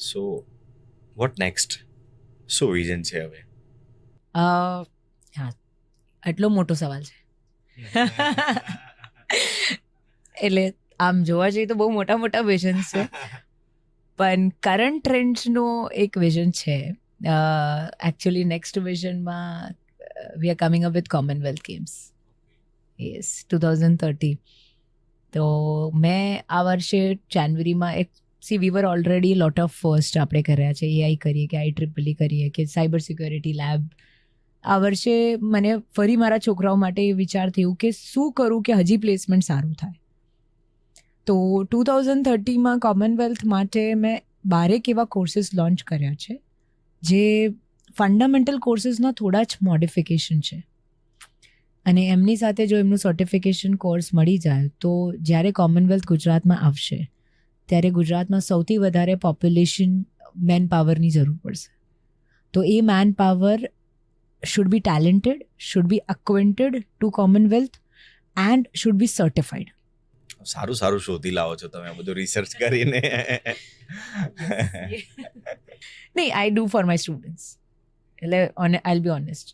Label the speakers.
Speaker 1: So what next? શું vision છે હવે?
Speaker 2: હા, આટલો મોટો સવાલ છે. એટલે આમ જોવા જઈએ તો બહુ મોટા મોટા વિઝન્સ છે, પણ કરંટ ટ્રેન્ડ્સનો એક વિઝન છે. એકચ્યુઅલી નેક્સ્ટ વિઝનમાં we are coming up with Commonwealth Games. Yes, 2030. તો મેં આ વર્ષે જાન્યુઆરીમાં we were already lot of first આપણે કર્યા છે. એઆઈ કરીએ કે IEEE કરીએ કે સાયબર સિક્યોરિટી લેબ. આ વર્ષે મને ફરી મારા છોકરાઓ માટે એ વિચાર થયું કે શું કરું કે હજી પ્લેસમેન્ટ સારું થાય. તો 2030માં કોમનવેલ્થ માટે મેં 12 એવા કોર્સીસ લોન્ચ કર્યા છે જે ફંડામેન્ટલ કોર્સીસના થોડા જ મોડિફિકેશન છે. અને એમની સાથે જો એમનું સર્ટિફિકેશન કોર્સ મળી જાય તો જ્યારે કોમનવેલ્થ ગુજરાતમાં આવશે ત્યારે ગુજરાતમાં સૌથી વધારે પોપ્યુલેશન મેન પાવરની જરૂર પડશે. તો એ man power should be talented, should be acquainted to Commonwealth and should be certified.
Speaker 1: સારું સારું શોધી લાવો છો તમે બધું રિસર્ચ કરીને.
Speaker 2: નહીં, I do for my students. એટલે I'll be honest.